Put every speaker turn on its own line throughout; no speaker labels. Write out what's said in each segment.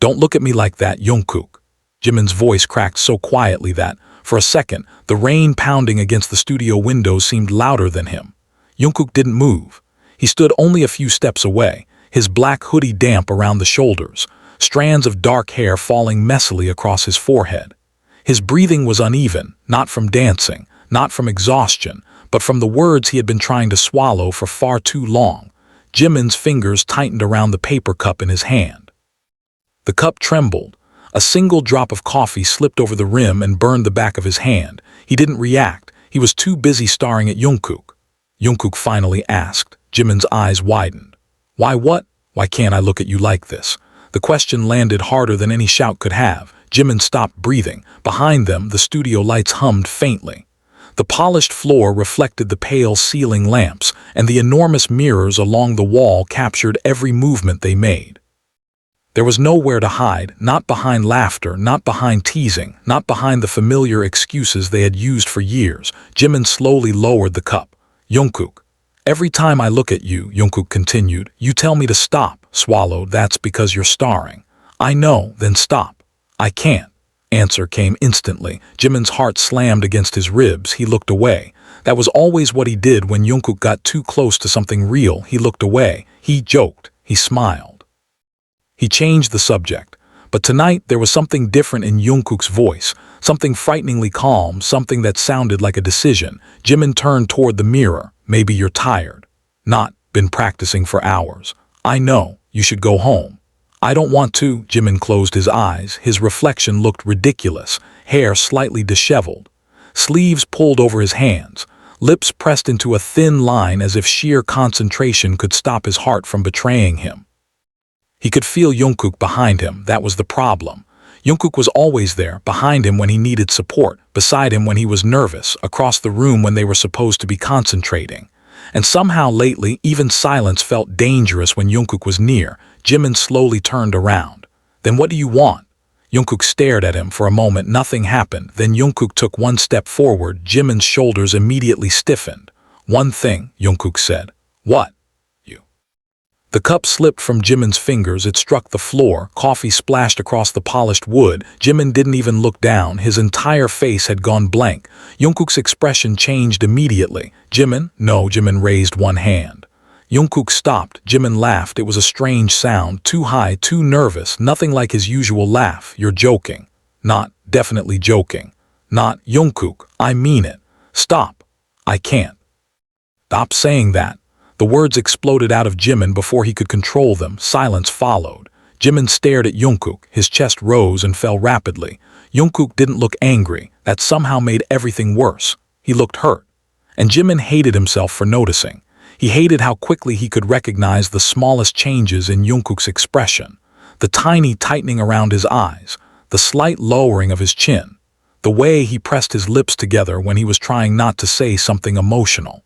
Don't look at me like that, Jungkook. Jimin's voice cracked so quietly that, for a second, the rain pounding against the studio windows seemed louder than him. Jungkook didn't move. He stood only a few steps away, his black hoodie damp around the shoulders, strands of dark hair falling messily across his forehead. His breathing was uneven, not from dancing, not from exhaustion, but from the words he had been trying to swallow for far too long. Jimin's fingers tightened around the paper cup in his hand. The cup trembled. A single drop of coffee slipped over the rim and burned the back of his hand. He didn't react. He was too busy staring at Jungkook. Jungkook finally asked. Jimin's eyes widened. Why what? Why can't I look at you like this? The question landed harder than any shout could have. Jimin stopped breathing. Behind them, the studio lights hummed faintly. The polished floor reflected the pale ceiling lamps, and the enormous mirrors along the wall captured every movement they made. There was nowhere to hide, not behind laughter, not behind teasing, not behind the familiar excuses they had used for years. Jimin slowly lowered the cup. Jungkook. Every time I look at you, Jungkook continued, you tell me to stop. Swallow, that's because you're starring. I know, then stop. I can't. Answer came instantly. Jimin's heart slammed against his ribs. He looked away. That was always what he did when Jungkook got too close to something real. He looked away. He joked. He smiled. He changed the subject. But tonight there was something different in Jungkook's voice, something frighteningly calm, something that sounded like a decision. Jimin turned toward the mirror. Maybe you're tired. Not been practicing for hours. I know. You should go home. I don't want to. Jimin closed his eyes. His reflection looked ridiculous, hair slightly disheveled, sleeves pulled over his hands, lips pressed into a thin line as if sheer concentration could stop his heart from betraying him. He could feel Jungkook behind him. That was the problem. Jungkook was always there, behind him when he needed support, beside him when he was nervous, across the room when they were supposed to be concentrating. And somehow lately, even silence felt dangerous when Jungkook was near. Jimin slowly turned around. Then what do you want? Jungkook stared at him for a moment. Nothing happened. Then Jungkook took one step forward. Jimin's shoulders immediately stiffened. One thing, Jungkook said. What? The cup slipped from Jimin's fingers. It struck the floor. Coffee splashed across the polished wood. Jimin didn't even look down. His entire face had gone blank. Jungkook's expression changed immediately. Jimin? No, Jimin raised one hand. Jungkook stopped. Jimin laughed. It was a strange sound, too high, too nervous, nothing like his usual laugh. You're joking. Not, definitely joking. Not, Jungkook, I mean it. Stop. I can't. Stop saying that. The words exploded out of Jimin before he could control them. Silence followed. Jimin stared at Jungkook. His chest rose and fell rapidly. Jungkook didn't look angry. That somehow made everything worse. He looked hurt. And Jimin hated himself for noticing. He hated how quickly he could recognize the smallest changes in Jungkook's expression. The tiny tightening around his eyes, the slight lowering of his chin, the way he pressed his lips together when he was trying not to say something emotional.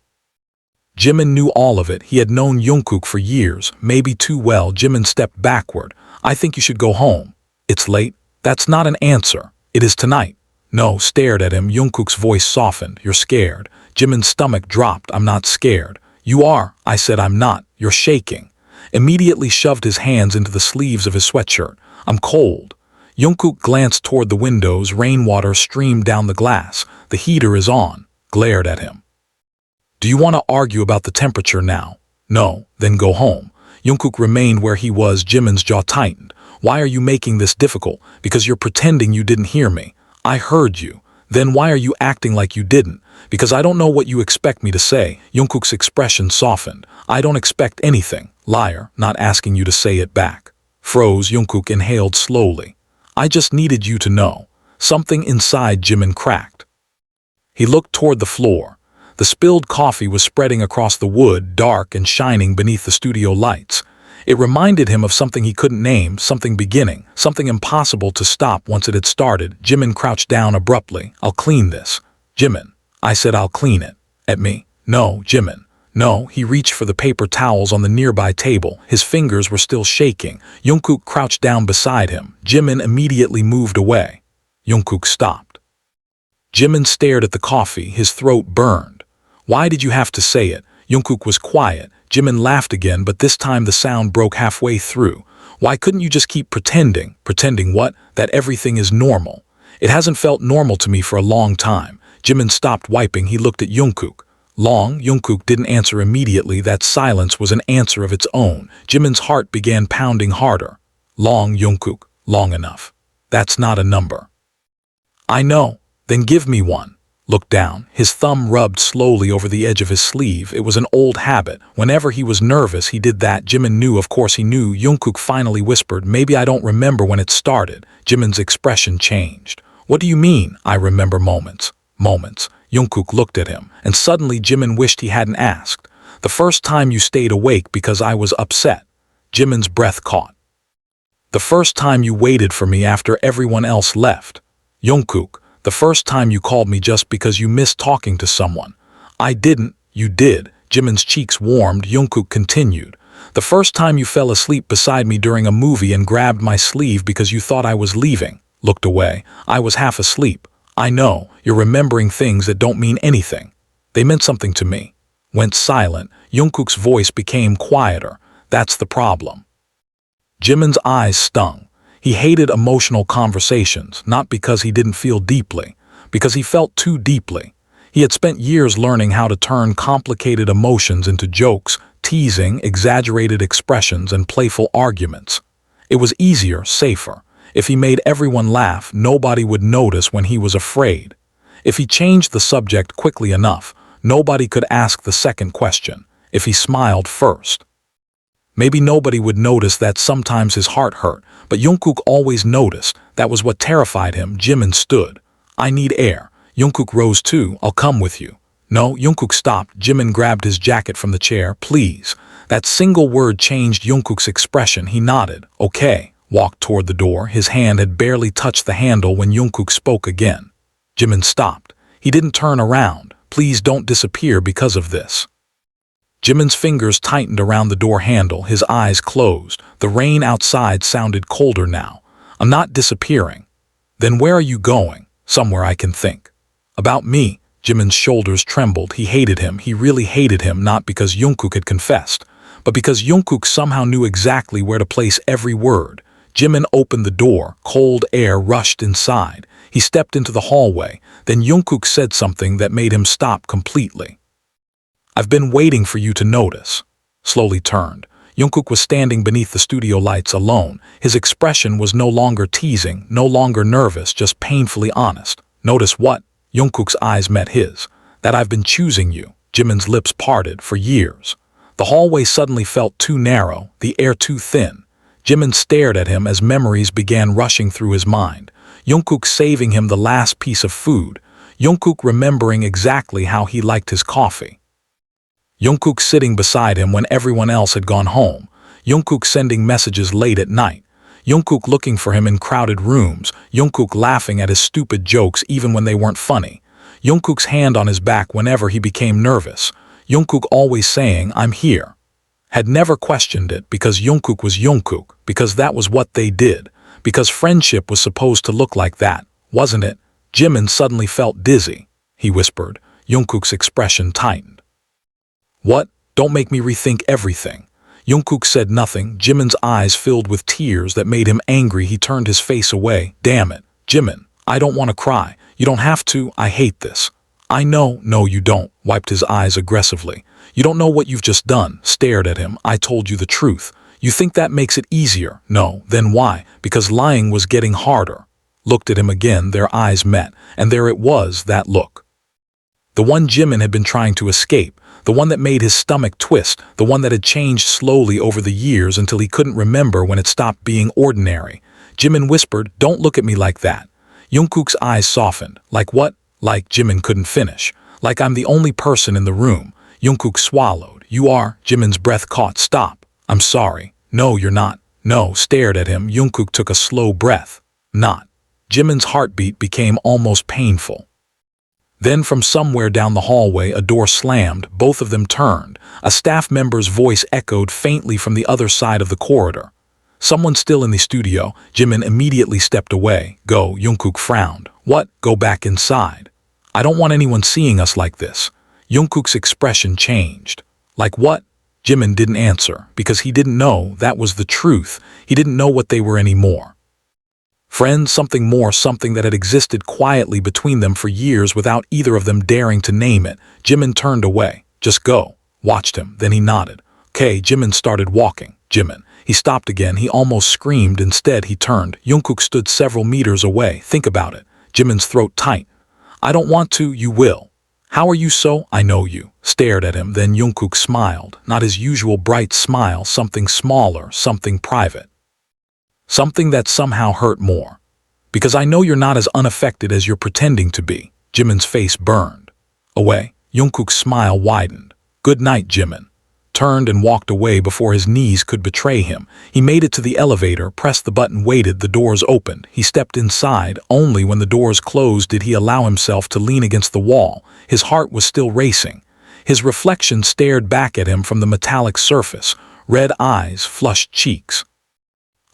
Jimin knew all of it. He had known Jungkook for years, maybe too well. Jimin stepped backward. I think you should go home. It's late. That's not an answer. It is tonight. No, stared at him. Jungkook's voice softened. You're scared. Jimin's stomach dropped. I'm not scared. You are. I said I'm not. You're shaking. Immediately shoved his hands into the sleeves of his sweatshirt. I'm cold. Jungkook glanced toward the windows. Rainwater streamed down the glass. The heater is on. Glared at him. Do you want to argue about the temperature now? No, then go home. Jungkook remained where he was. Jimin's jaw tightened. Why are you making this difficult? Because you're pretending you didn't hear me. I heard you. Then why are you acting like you didn't? Because I don't know what you expect me to say. Jungkook's expression softened. I don't expect anything. Liar, not asking you to say it back. Froze. Jungkook inhaled slowly. I just needed you to know. Something inside Jimin cracked. He looked toward the floor. The spilled coffee was spreading across the wood, dark and shining beneath the studio lights. It reminded him of something he couldn't name, something beginning, something impossible to stop once it had started. Jimin crouched down abruptly. I'll clean this. Jimin. I said I'll clean it. At me. No, Jimin. No, he reached for the paper towels on the nearby table. His fingers were still shaking. Jungkook crouched down beside him. Jimin immediately moved away. Jungkook stopped. Jimin stared at the coffee. His throat burned. Why did you have to say it? Jungkook was quiet. Jimin laughed again, but this time the sound broke halfway through. Why couldn't you just keep pretending? Pretending what? That everything is normal. It hasn't felt normal to me for a long time. Jimin stopped wiping. He looked at Jungkook. Long. Jungkook didn't answer immediately. That silence was an answer of its own. Jimin's heart began pounding harder. Long, Jungkook. Long enough. That's not a number. I know. Then give me one. Look down. His thumb rubbed slowly over the edge of his sleeve. It was an old habit. Whenever he was nervous, he did that. Jimin knew, of course he knew. Jungkook finally whispered, maybe I don't remember when it started. Jimin's expression changed. What do you mean? I remember moments. Moments. Jungkook looked at him, and suddenly Jimin wished he hadn't asked. The first time you stayed awake because I was upset. Jimin's breath caught. The first time you waited for me after everyone else left. Jungkook. The first time you called me just because you missed talking to someone. I didn't, you did. Jimin's cheeks warmed. Jungkook continued. The first time you fell asleep beside me during a movie and grabbed my sleeve because you thought I was leaving. Looked away. I was half asleep. I know, you're remembering things that don't mean anything. They meant something to me. Went silent. Jungkook's voice became quieter. That's the problem. Jimin's eyes stung. He hated emotional conversations, not because he didn't feel deeply, because he felt too deeply. He had spent years learning how to turn complicated emotions into jokes, teasing, exaggerated expressions, and playful arguments. It was easier, safer. If he made everyone laugh, nobody would notice when he was afraid. If he changed the subject quickly enough, nobody could ask the second question. If he smiled first, maybe nobody would notice that sometimes his heart hurt, but Jungkook always noticed. That was what terrified him. Jimin stood. I need air. Jungkook rose too. I'll come with you. No, Jungkook stopped. Jimin grabbed his jacket from the chair. Please. That single word changed Jungkook's expression. He nodded. Okay. Walked toward the door. His hand had barely touched the handle when Jungkook spoke again. Jimin stopped. He didn't turn around. Please don't disappear because of this. Jimin's fingers tightened around the door handle. His eyes closed. The rain outside sounded colder now. I'm not disappearing. Then where are you going? Somewhere I can think. About me. Jimin's shoulders trembled. He hated him. He really hated him, not because Jungkook had confessed, but because Jungkook somehow knew exactly where to place every word. Jimin opened the door. Cold air rushed inside. He stepped into the hallway. Then Jungkook said something that made him stop completely. I've been waiting for you to notice. Slowly turned. Jungkook was standing beneath the studio lights alone. His expression was no longer teasing, no longer nervous, just painfully honest. Notice what? Jungkook's eyes met his. That I've been choosing you. Jimin's lips parted. For years. The hallway suddenly felt too narrow, the air too thin. Jimin stared at him as memories began rushing through his mind. Jungkook saving him the last piece of food. Jungkook remembering exactly how he liked his coffee. Jungkook sitting beside him when everyone else had gone home. Jungkook sending messages late at night. Jungkook looking for him in crowded rooms. Jungkook laughing at his stupid jokes even when they weren't funny. Jungkook's hand on his back whenever he became nervous. Jungkook always saying, I'm here. Had never questioned it because Jungkook was Jungkook, because that was what they did, because friendship was supposed to look like that, wasn't it? Jimin suddenly felt dizzy. He whispered. Jungkook's expression tightened. What? Don't make me rethink everything. Jungkook said nothing. Jimin's eyes filled with tears that made him angry. He turned his face away. Damn it. Jimin, I don't want to cry. You don't have to. I hate this. I know. No, you don't. Wiped his eyes aggressively. You don't know what you've just done. Stared at him. I told you the truth. You think that makes it easier? No. Then why? Because lying was getting harder. Looked at him again. Their eyes met. And there it was, that look. The one Jimin had been trying to escape. The one that made his stomach twist, the one that had changed slowly over the years until he couldn't remember when it stopped being ordinary. Jimin whispered, don't look at me like that. Jungkook's eyes softened. Like what? Like Jimin couldn't finish. Like I'm the only person in the room. Jungkook swallowed. You are. Jimin's breath caught. Stop. I'm sorry. No, you're not. No. Stared at him. Jungkook took a slow breath. Not. Jimin's heartbeat became almost painful. Then from somewhere down the hallway a door slammed. Both of them turned. A staff member's voice echoed faintly from the other side of the corridor. Someone still in the studio. Jimin immediately stepped away. Go. Jungkook frowned. What? Go back inside. I don't want anyone seeing us like this. Jungkook's expression changed. Like what? Jimin didn't answer, because he didn't know that was the truth. He didn't know what they were anymore. Friends, something more, something that had existed quietly between them for years without either of them daring to name it. Jimin turned away. Just go. Watched him, then he nodded. Okay, Jimin started walking. Jimin. He stopped again. He almost screamed. Instead, he turned. Jungkook stood several meters away. Think about it. Jimin's throat tight. I don't want to, you will. How are you so? I know you. Stared at him, then Jungkook smiled. Not his usual bright smile, something smaller, something private. Something that somehow hurt more. Because I know you're not as unaffected as you're pretending to be. Jimin's face burned. Away. Jungkook's smile widened. Good night, Jimin. Turned and walked away before his knees could betray him. He made it to the elevator, pressed the button, waited. The doors opened. He stepped inside. Only when the doors closed did he allow himself to lean against the wall. His heart was still racing. His reflection stared back at him from the metallic surface. Red eyes, flushed cheeks.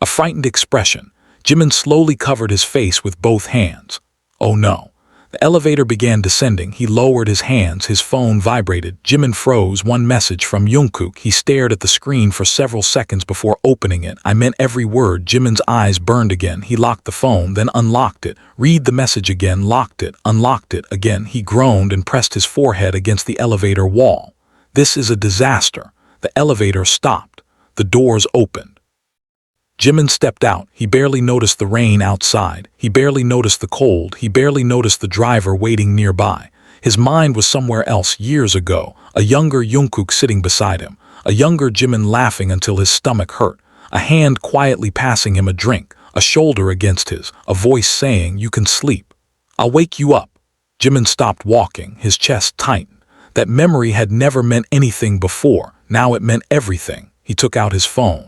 A frightened expression. Jimin slowly covered his face with both hands. Oh no. The elevator began descending. He lowered his hands. His phone vibrated. Jimin froze. One message from Jungkook. He stared at the screen for several seconds before opening it. I meant every word. Jimin's eyes burned again. He locked the phone, then unlocked it. Read the message again. Locked it. Unlocked it again. He groaned and pressed his forehead against the elevator wall. This is a disaster. The elevator stopped. The doors opened. Jimin stepped out. He barely noticed the rain outside. He barely noticed the cold. He barely noticed the driver waiting nearby. His mind was somewhere else years ago. A younger Jungkook sitting beside him. A younger Jimin laughing until his stomach hurt. A hand quietly passing him a drink. A shoulder against his. A voice saying, "You can sleep. I'll wake you up." Jimin stopped walking. His chest tightened. That memory had never meant anything before. Now it meant everything. He took out his phone.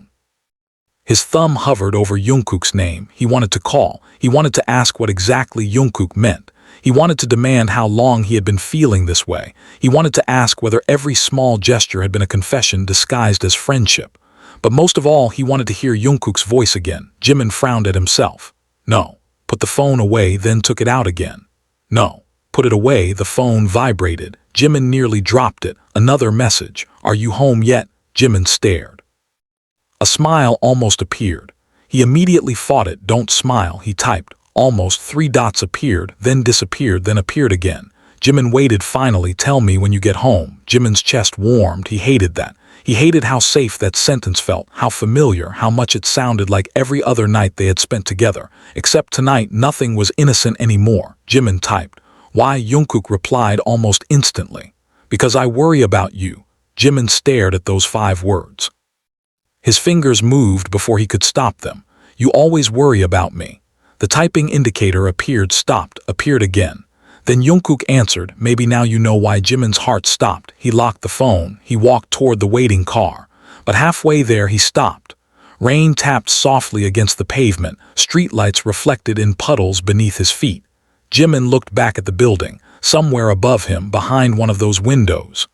His thumb hovered over Jungkook's name. He wanted to call. He wanted to ask what exactly Jungkook meant. He wanted to demand how long he had been feeling this way. He wanted to ask whether every small gesture had been a confession disguised as friendship. But most of all, he wanted to hear Jungkook's voice again. Jimin frowned at himself. No. Put the phone away, then took it out again. No. Put it away. The phone vibrated. Jimin nearly dropped it. Another message. Are you home yet? Jimin stared. A smile almost appeared. He immediately fought it. Don't smile, he typed. Almost 3 dots appeared, then disappeared, then appeared again. Jimin waited. Finally, tell me when you get home. Jimin's chest warmed. He hated that. He hated how safe that sentence felt, how familiar, how much it sounded like every other night they had spent together. Except tonight, nothing was innocent anymore. Jimin typed. Why? Jungkook replied almost instantly. Because I worry about you. Jimin stared at those 5 words. His fingers moved before he could stop them. You always worry about me. The typing indicator appeared, stopped, appeared again. Then Jungkook answered. Maybe now you know why. Jimin's heart stopped. He locked the phone. He walked toward the waiting car. But halfway there he stopped. Rain tapped softly against the pavement. Streetlights reflected in puddles beneath his feet. Jimin looked back at the building. Somewhere above him, behind one of those windows,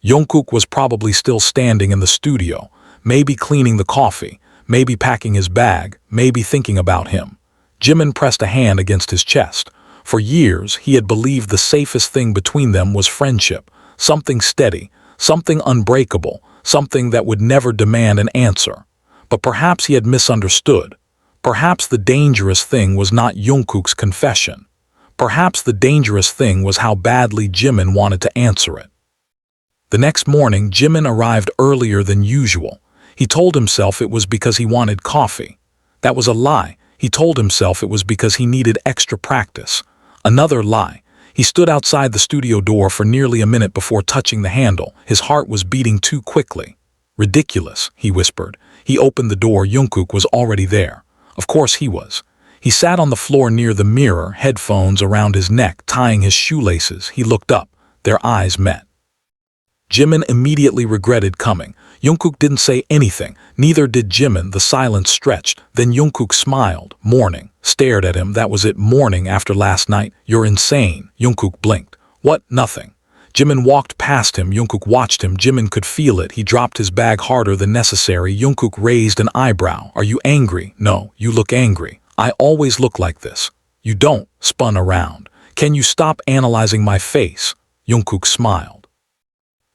Jungkook was probably still standing in the studio. Maybe cleaning the coffee, maybe packing his bag, maybe thinking about him. Jimin pressed a hand against his chest. For years, he had believed the safest thing between them was friendship, something steady, something unbreakable, something that would never demand an answer. But perhaps he had misunderstood. Perhaps the dangerous thing was not Jungkook's confession. Perhaps the dangerous thing was how badly Jimin wanted to answer it. The next morning, Jimin arrived earlier than usual. He told himself it was because he wanted coffee. That was a lie. He told himself it was because he needed extra practice. Another lie. He stood outside the studio door for nearly a minute before touching the handle. His heart was beating too quickly. Ridiculous, he whispered. He opened the door. Jungkook was already there. Of course he was. He sat on the floor near the mirror, headphones around his neck, tying his shoelaces. He looked up. Their eyes met. Jimin immediately regretted coming. Jungkook didn't say anything. Neither did Jimin. The silence stretched. Then Jungkook smiled. Morning. Stared at him. That was it. Morning after last night. You're insane. Jungkook blinked. What? Nothing. Jimin walked past him. Jungkook watched him. Jimin could feel it. He dropped his bag harder than necessary. Jungkook raised an eyebrow. Are you angry? No, you look angry. I always look like this. You don't. Spun around. Can you stop analyzing my face? Jungkook smiled.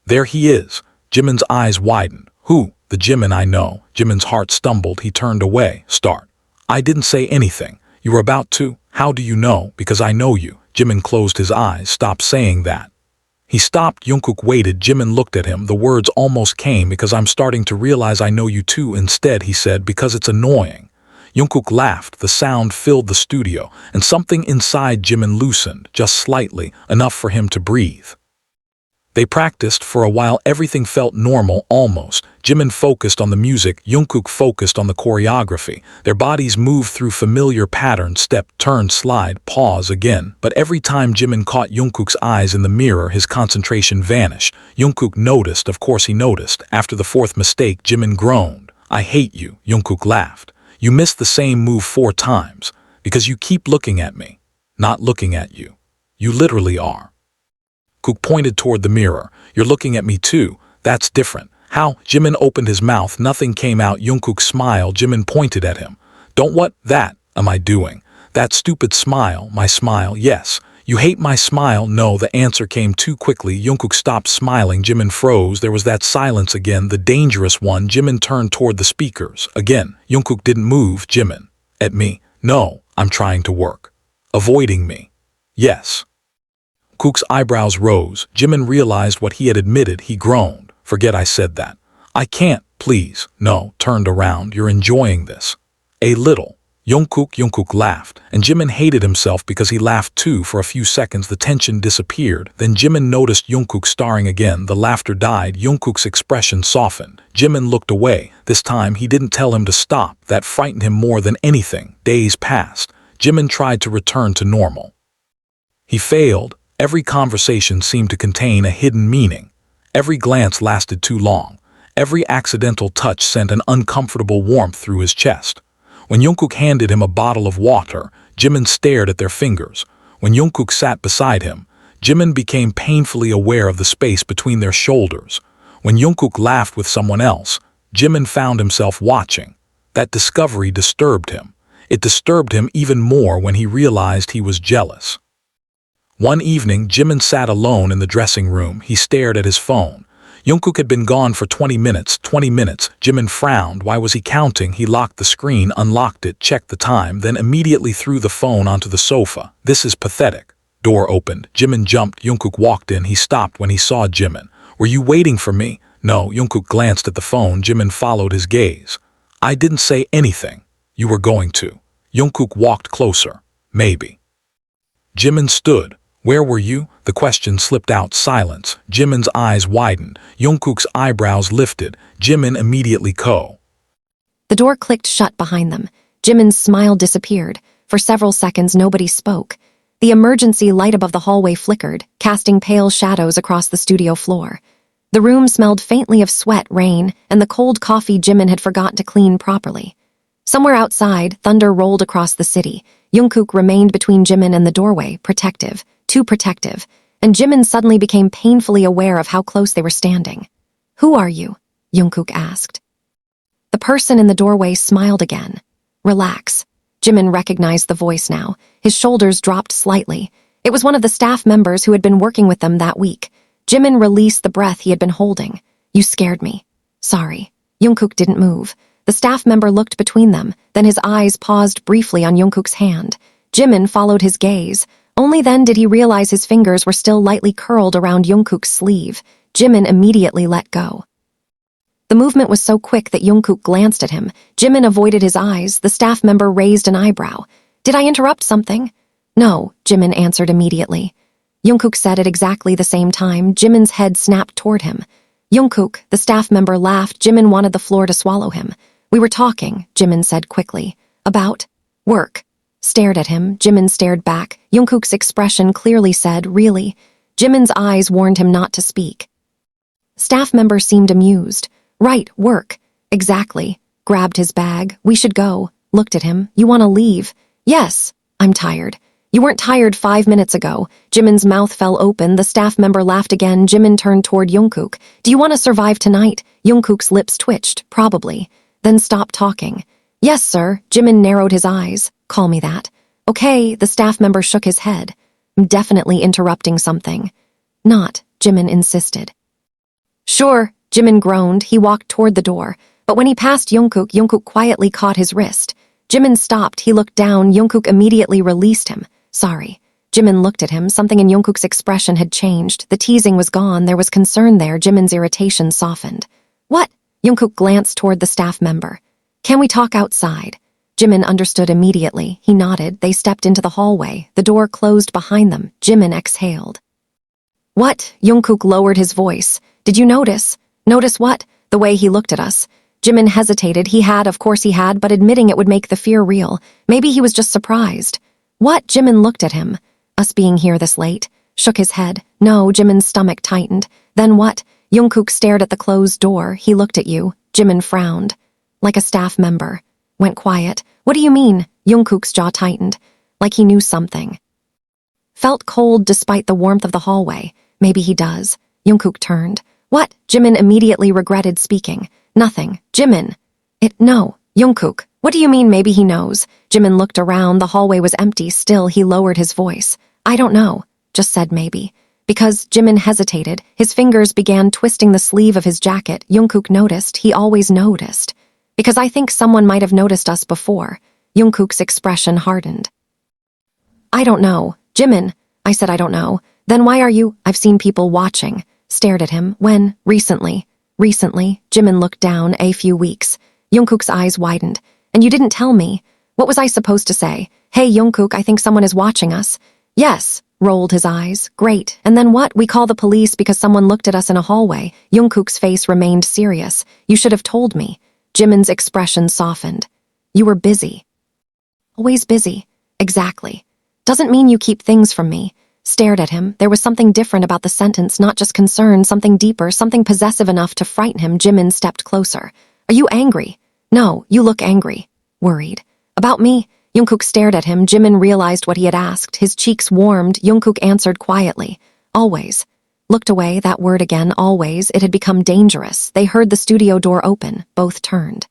There he is. Jimin's eyes widened. Who? The Jimin I know. Jimin's heart stumbled. He turned away. Start. I didn't say anything. You were about to. How do you know? Because I know you. Jimin closed his eyes. Stop saying that. He stopped. Jungkook waited. Jimin looked at him. The words almost came. Because I'm starting to realize I know you too. Instead, he said, because it's annoying. Jungkook laughed. The sound filled the studio, and something inside Jimin loosened, just slightly, enough for him to breathe. They practiced for a while. Everything felt normal, almost. Jimin focused on the music. Jungkook focused on the choreography. Their bodies moved through familiar patterns: step, turn, slide, pause again. But every time Jimin caught Jungkook's eyes in the mirror, his concentration vanished. Jungkook noticed. Of course he noticed. After the fourth mistake, Jimin groaned. I hate you. Jungkook laughed. You missed the same move 4 times. Because you keep looking at me. Not looking at you. You literally are. Jungkook pointed toward the mirror. You're looking at me too. That's different. How? Jimin opened his mouth. Nothing came out. Jungkook smiled. Jimin pointed at him. Don't what? That am I doing? That stupid smile. My smile. Yes. You hate my smile? No. The answer came too quickly. Jungkook stopped smiling. Jimin froze. There was that silence again, the dangerous one. Jimin turned toward the speakers. Again. Jungkook didn't move. Jimin. At me. No. I'm trying to work. Avoiding me. Yes. Jungkook's eyebrows rose. Jimin realized what he had admitted. He groaned. Forget I said that. I can't, please. No. Turned around. You're enjoying this. A little. Jungkook laughed, and Jimin hated himself because he laughed too. For a few seconds the tension disappeared. Then Jimin noticed Jungkook staring again. The laughter died. Jungkook's expression softened. Jimin looked away. This time he didn't tell him to stop. That frightened him more than anything. Days passed. Jimin tried to return to normal. He failed. Every conversation seemed to contain a hidden meaning. Every glance lasted too long. Every accidental touch sent an uncomfortable warmth through his chest. When Jungkook handed him a bottle of water, Jimin stared at their fingers. When Jungkook sat beside him, Jimin became painfully aware of the space between their shoulders. When Jungkook laughed with someone else, Jimin found himself watching. That discovery disturbed him. It disturbed him even more when he realized he was jealous. One evening, Jimin sat alone in the dressing room. He stared at his phone. Jungkook had been gone for 20 minutes. 20 minutes. Jimin frowned. Why was he counting? He locked the screen, unlocked it, checked the time, then immediately threw the phone onto the sofa. This is pathetic. Door opened. Jimin jumped. Jungkook walked in. He stopped when he saw Jimin. Were you waiting for me? No. Jungkook glanced at the phone. Jimin followed his gaze. I didn't say anything. You were going to. Jungkook walked closer. Maybe. Jimin stood. Where were you? The question slipped out. Silence. Jimin's eyes widened. Jungkook's eyebrows lifted. Jimin immediately
The door clicked shut behind them. Jimin's smile disappeared. For several seconds nobody spoke. The emergency light above the hallway flickered, casting pale shadows across the studio floor. The room smelled faintly of sweat, rain, and the cold coffee Jimin had forgotten to clean properly. Somewhere outside, thunder rolled across the city. Jungkook remained between Jimin and the doorway, protective. Too protective, and Jimin suddenly became painfully aware of how close they were standing. Who are you? Jungkook asked. The person in the doorway smiled again. Relax. Jimin recognized the voice now. His shoulders dropped slightly. It was one of the staff members who had been working with them that week. Jimin released the breath he had been holding. You scared me. Sorry. Jungkook didn't move. The staff member looked between them, then his eyes paused briefly on Jungkook's hand. Jimin followed his gaze. Only then did he realize his fingers were still lightly curled around Jungkook's sleeve. Jimin immediately let go. The movement was so quick that Jungkook glanced at him. Jimin avoided his eyes. The staff member raised an eyebrow. Did I interrupt something? No, Jimin answered immediately. Jungkook said at exactly the same time. Jimin's head snapped toward him. Jungkook, the staff member laughed. Jimin wanted the floor to swallow him. We were talking, Jimin said quickly. About work. Stared at him. Jimin stared back. Jungkook's expression clearly said, really? Jimin's eyes warned him not to speak. Staff member seemed amused. Right, work. Exactly. Grabbed his bag. We should go. Looked at him. You want to leave? Yes. I'm tired. You weren't tired 5 minutes ago. Jimin's mouth fell open. The staff member laughed again. Jimin turned toward Jungkook. Do you want to survive tonight? Jungkook's lips twitched. Probably. Then stopped talking. Yes, sir. Jimin narrowed his eyes. Call me that. Okay, the staff member shook his head. I'm definitely interrupting something. Not, Jimin insisted. Sure, Jimin groaned. He walked toward the door. But when he passed Jungkook, Jungkook quietly caught his wrist. Jimin stopped. He looked down. Jungkook immediately released him. Sorry. Jimin looked at him. Something in Jungkook's expression had changed. The teasing was gone. There was concern there. Jimin's irritation softened. What? Jungkook glanced toward the staff member. Can we talk outside? Jimin understood immediately. He nodded. They stepped into the hallway. The door closed behind them. Jimin exhaled. What? Jungkook lowered his voice. Did you notice? Notice what? The way he looked at us. Jimin hesitated. Of course he had, but admitting it would make the fear real. Maybe he was just surprised. What? Jimin looked at him. Us being here this late. Shook his head. No, Jimin's stomach tightened. Then what? Jungkook stared at the closed door. He looked at you. Jimin frowned. Like a staff member. Went quiet. What do you mean? Jungkook's jaw tightened. Like he knew something. Felt cold despite the warmth of the hallway. Maybe he does. Jungkook turned. What? Jimin immediately regretted speaking. Nothing. Jimin. No. Jungkook. What do you mean maybe he knows? Jimin looked around. The hallway was empty. Still, he lowered his voice. I don't know. Just said maybe. Because Jimin hesitated. His fingers began twisting the sleeve of his jacket. Jungkook noticed. He always noticed. Because I think someone might have noticed us before. Jungkook's expression hardened. I don't know. Jimin. I said I don't know. Then why are you? I've seen people watching. Stared at him. When? Recently. Recently. Jimin looked down. A few weeks. Jungkook's eyes widened. And you didn't tell me. What was I supposed to say? Hey, Jungkook, I think someone is watching us. Yes. Rolled his eyes. Great. And then what? We call the police because someone looked at us in a hallway. Jungkook's face remained serious. You should have told me. Jimin's expression softened. You were busy. Always busy. Exactly. Doesn't mean you keep things from me. Stared at him. There was something different about the sentence, not just concern, something deeper, something possessive enough to frighten him. Jimin stepped closer. Are you angry? No, you look angry. Worried. About me? Jungkook stared at him. Jimin realized what he had asked. His cheeks warmed. Jungkook answered quietly. Always. Looked away. That word again, always. It had become dangerous. They heard the studio door open. Both turned.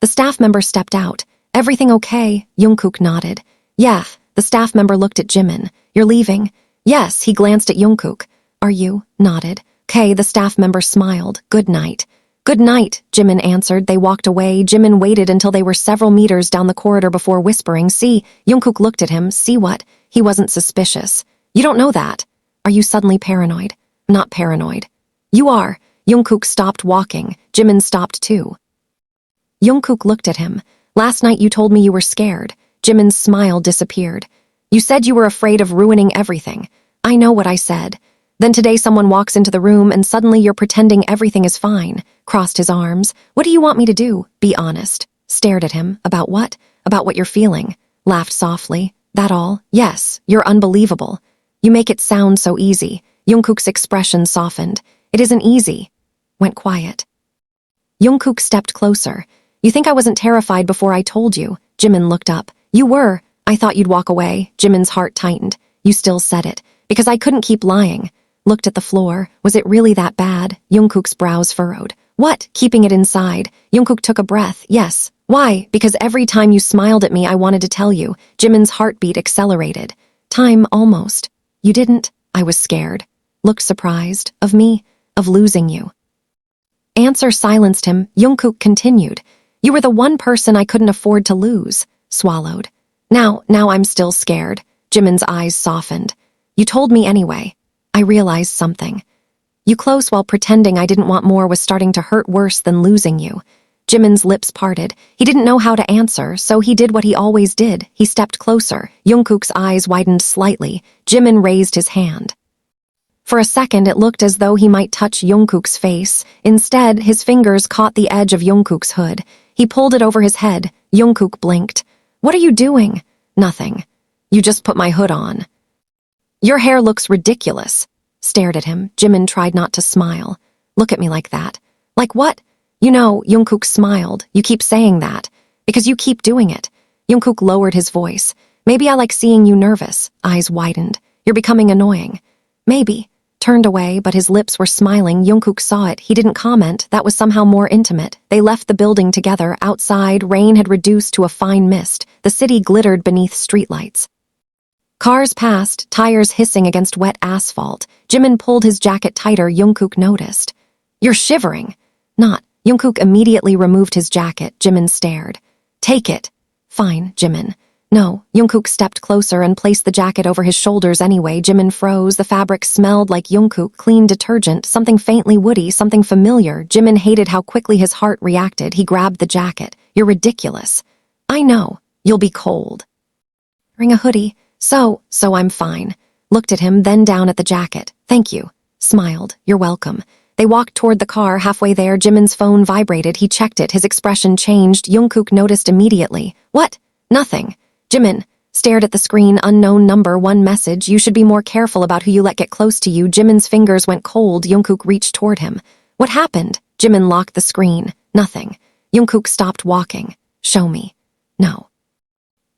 The staff member stepped out. Everything okay? Jungkook nodded. Yeah. The staff member looked at Jimin. You're leaving? Yes. He glanced at Jungkook. Are you? Nodded. Okay. The staff member smiled. Good night. Good night, Jimin answered. They walked away. Jimin waited until they were several meters down the corridor before whispering, See? Jungkook looked at him. See what? He wasn't suspicious. You don't know that. Are you suddenly paranoid? Not paranoid. You are. Jungkook stopped walking. Jimin stopped too. Jungkook looked at him. Last night you told me you were scared. Jimin's smile disappeared. You said you were afraid of ruining everything. I know what I said. Then today someone walks into the room and suddenly you're pretending everything is fine. Crossed his arms. What do you want me to do? Be honest. Stared at him. About what? About what you're feeling. Laughed softly. That all? Yes, you're unbelievable. You make it sound so easy. Jungkook's expression softened. It isn't easy. Went quiet. Jungkook stepped closer. You think I wasn't terrified before I told you? Jimin looked up. You were. I thought you'd walk away. Jimin's heart tightened. You still said it. Because I couldn't keep lying. Looked at the floor. Was it really that bad? Jungkook's brows furrowed. What? Keeping it inside. Jungkook took a breath. Yes. Why? Because every time you smiled at me, I wanted to tell you. Jimin's heartbeat accelerated. Time almost. You didn't? I was scared. Looked surprised. Of me? Of losing you. Answer silenced him. Jungkook continued. You were the one person I couldn't afford to lose. Swallowed. Now I'm still scared. Jimin's eyes softened. You told me anyway. I realized something. You close while pretending I didn't want more was starting to hurt worse than losing you. Jimin's lips parted. He didn't know how to answer, so he did what he always did. He stepped closer. Jungkook's eyes widened slightly. Jimin raised his hand. For a second, it looked as though he might touch Jungkook's face. Instead, his fingers caught the edge of Jungkook's hood. He pulled it over his head. Jungkook blinked. What are you doing? Nothing. You just put my hood on. Your hair looks ridiculous. Stared at him. Jimin tried not to smile. Look at me like that. Like what? You know, Jungkook smiled. You keep saying that. Because you keep doing it. Jungkook lowered his voice. Maybe I like seeing you nervous. Eyes widened. You're becoming annoying. Maybe. Turned away, but his lips were smiling. Jungkook saw it. He didn't comment. That was somehow more intimate. They left the building together. Outside, rain had reduced to a fine mist. The city glittered beneath streetlights. Cars passed, tires hissing against wet asphalt. Jimin pulled his jacket tighter. Jungkook noticed. You're shivering. Not. Jungkook immediately removed his jacket. Jimin stared. Take it. Fine, Jimin. No. Jungkook stepped closer and placed the jacket over his shoulders anyway. Jimin froze. The fabric smelled like Jungkook, clean detergent, something faintly woody, something familiar. Jimin hated how quickly his heart reacted. He grabbed the jacket. You're ridiculous. I know. You'll be cold. Wearing a hoodie. So I'm fine. Looked at him, then down at the jacket. Thank you. Smiled. You're welcome. They walked toward the car. Halfway there, Jimin's phone vibrated. He checked it. His expression changed. Jungkook noticed immediately. What? Nothing. Jimin stared at the screen. Unknown number, one message. You should be more careful about who you let get close to you. Jimin's fingers went cold. Jungkook reached toward him. What happened? Jimin locked the screen. Nothing. Jungkook stopped walking. Show me. No.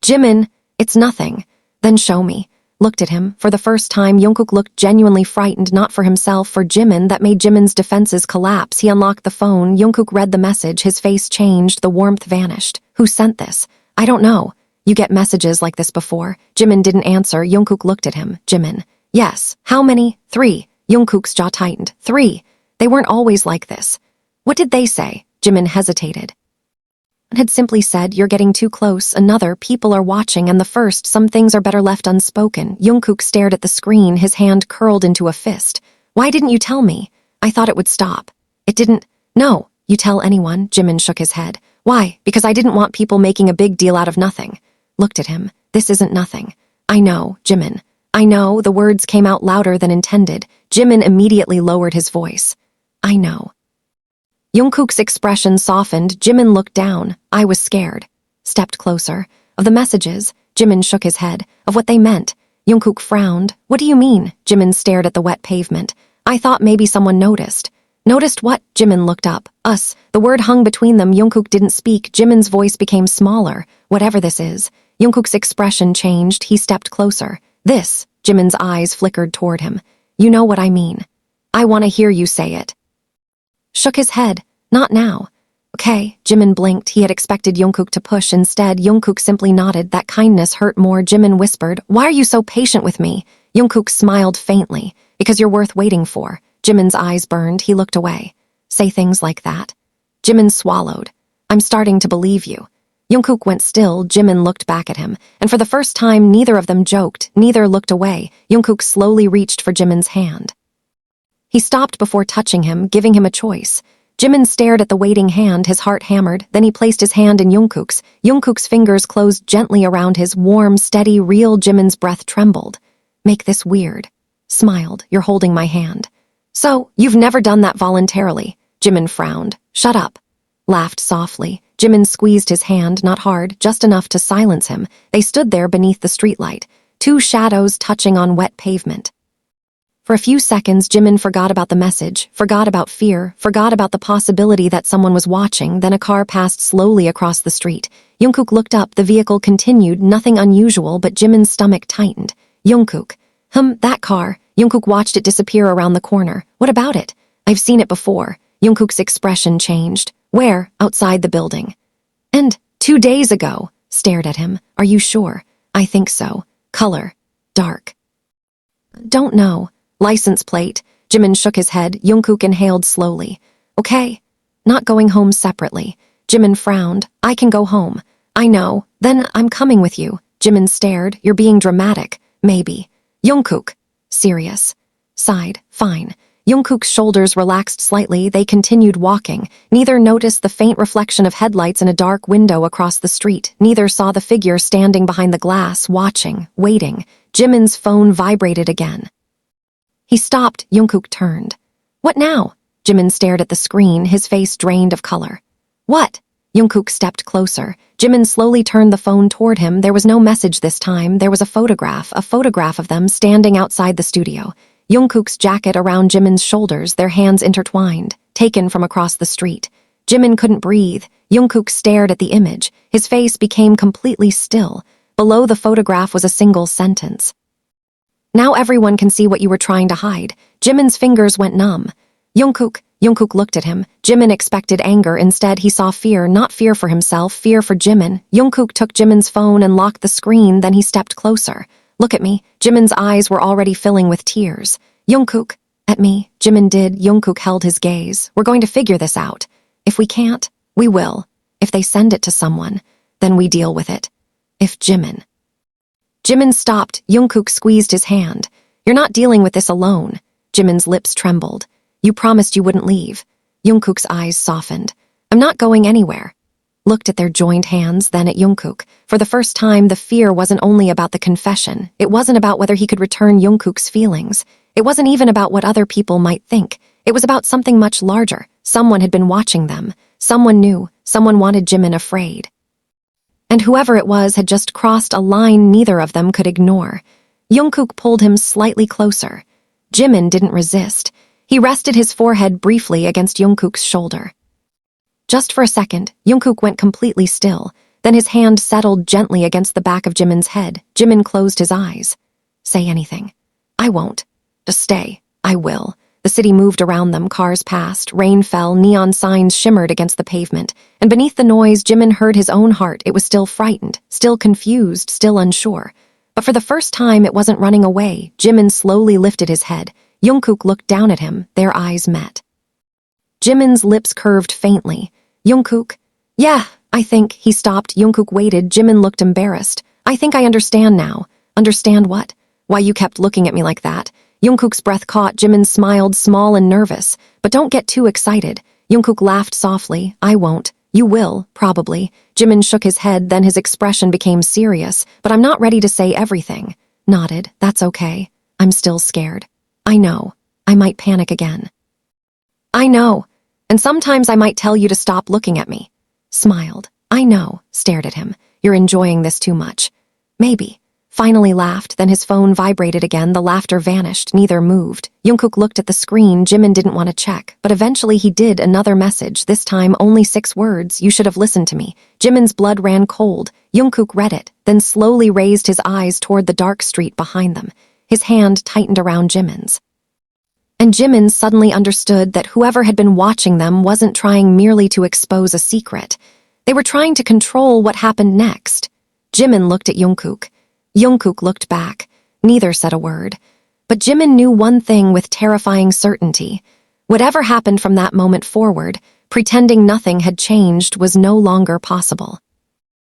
Jimin, it's nothing. Then show me. Looked at him. For the first time, Jungkook looked genuinely frightened, not for himself, for Jimin. That made Jimin's defenses collapse. He unlocked the phone. Jungkook read the message. His face changed. The warmth vanished. Who sent this? I don't know. You get messages like this before? Jimin didn't answer. Jungkook looked at him. Jimin. Yes. How many? 3. Jungkook's jaw tightened. 3. They weren't always like this. What did they say? Jimin hesitated. One had simply said, you're getting too close. Another, people are watching. And the first, some things are better left unspoken. Jungkook stared at the screen, his hand curled into a fist. Why didn't you tell me? I thought it would stop. It didn't. No. You tell anyone? Jimin shook his head. Why? Because I didn't want people making a big deal out of nothing. Looked at him. This isn't nothing. I know, Jimin. I know. The words came out louder than intended. Jimin immediately lowered his voice. I know. Jungkook's expression softened. Jimin looked down. I was scared. Stepped closer. Of the messages, Jimin shook his head. Of what they meant. Jungkook frowned. What do you mean? Jimin stared at the wet pavement. I thought maybe someone noticed. Noticed what? Jimin looked up. Us. The word hung between them. Jungkook didn't speak. Jimin's voice became smaller. Whatever this is. Jungkook's expression changed. He stepped closer. This. Jimin's eyes flickered toward him. You know what I mean. I want to hear you say it. Shook his head. Not now. Okay, Jimin blinked. He had expected Jungkook to push. Instead, Jungkook simply nodded. That kindness hurt more. Jimin whispered, why are you so patient with me? Jungkook smiled faintly. Because you're worth waiting for. Jimin's eyes burned. He looked away. Say things like that. Jimin swallowed. I'm starting to believe you. Jungkook went still. Jimin looked back at him. And for the first time, neither of them joked. Neither looked away. Jungkook slowly reached for Jimin's hand. He stopped before touching him, giving him a choice. Jimin stared at the waiting hand, his heart hammered. Then he placed his hand in Jungkook's. Jungkook's fingers closed gently around his, warm, steady, real. Jimin's breath trembled. Make this weird. Smiled. You're holding my hand. So, you've never done that voluntarily. Jimin frowned. Shut up. Laughed softly. Jimin squeezed his hand, not hard, just enough to silence him. They stood there beneath the streetlight, 2 shadows touching on wet pavement. For a few seconds, Jimin forgot about the message, forgot about fear, forgot about the possibility that someone was watching. Then a car passed slowly across the street. Jungkook looked up. The vehicle continued, nothing unusual, but Jimin's stomach tightened. Jungkook. That car. Jungkook watched it disappear around the corner. What about it? I've seen it before. Jungkook's expression changed. Where? Outside the building. And 2 days ago. Stared at him. Are you sure? I think so. Color. Dark. Don't know. License plate. Jimin shook his head. Jungkook inhaled slowly. Okay. Not going home separately. Jimin frowned. I can go home. I know. Then I'm coming with you. Jimin stared. You're being dramatic. Maybe. Jungkook. Serious. Sighed. Fine. Jungkook's shoulders relaxed slightly. They continued walking. Neither noticed the faint reflection of headlights in a dark window across the street. Neither saw the figure standing behind the glass, watching, waiting. Jimin's phone vibrated again. He stopped. Jungkook turned. What now? Jimin stared at the screen, his face drained of color. What? Jungkook stepped closer. Jimin slowly turned the phone toward him. There was no message this time. There was a photograph of them standing outside the studio. Jungkook's jacket around Jimin's shoulders, their hands intertwined, taken from across the street. Jimin couldn't breathe. Jungkook stared at the image. His face became completely still. Below the photograph was a single sentence. Now everyone can see what you were trying to hide. Jimin's fingers went numb. Jungkook looked at him. Jimin expected anger. Instead, he saw fear, not fear for himself, fear for Jimin. Jungkook took Jimin's phone and locked the screen, then he stepped closer. Look at me. Jimin's eyes were already filling with tears. Jungkook. At me, Jimin did. Jungkook held his gaze. We're going to figure this out. If we can't, we will. If they send it to someone, then we deal with it. If Jimin. Jimin stopped. Jungkook squeezed his hand. You're not dealing with this alone. Jimin's lips trembled. You promised you wouldn't leave. Jungkook's eyes softened. I'm not going anywhere. Looked at their joined hands, then at Jungkook. For the first time, the fear wasn't only about the confession. It wasn't about whether he could return Jungkook's feelings. It wasn't even about what other people might think. It was about something much larger. Someone had been watching them. Someone knew. Someone wanted Jimin afraid. And whoever it was had just crossed a line neither of them could ignore. Jungkook pulled him slightly closer. Jimin didn't resist. He rested his forehead briefly against Jungkook's shoulder. Just for a second, Jungkook went completely still. Then his hand settled gently against the back of Jimin's head. Jimin closed his eyes. Say anything. I won't. Just stay. I will. The city moved around them, cars passed, rain fell, neon signs shimmered against the pavement. And beneath the noise, Jimin heard his own heart. It was still frightened, still confused, still unsure. But for the first time, it wasn't running away. Jimin slowly lifted his head. Jungkook looked down at him. Their eyes met. Jimin's lips curved faintly. Jungkook? Yeah, I think. He stopped. Jungkook waited. Jimin looked embarrassed. I think I understand now. Understand what? Why you kept looking at me like that. Jungkook's breath caught. Jimin smiled, small and nervous. But don't get too excited. Jungkook laughed softly. I won't. You will, probably. Jimin shook his head, then his expression became serious. But I'm not ready to say everything. Nodded. That's okay. I'm still scared. I know. I might panic again. I know. And sometimes I might tell you to stop looking at me. Smiled. I know. Stared at him. You're enjoying this too much. Maybe. Finally laughed, then his phone vibrated again. The laughter vanished. Neither moved. Jungkook looked at the screen. Jimin didn't want to check, but eventually he did. Another message, this time only 6 words. You should have listened to me. Jimin's blood ran cold. Jungkook read it, then slowly raised his eyes toward the dark street behind them. His hand tightened around Jimin's. And Jimin suddenly understood that whoever had been watching them wasn't trying merely to expose a secret. They were trying to control what happened next. Jimin looked at Jungkook. Jungkook looked back. Neither said a word. But Jimin knew one thing with terrifying certainty. Whatever happened from that moment forward, pretending nothing had changed was no longer possible.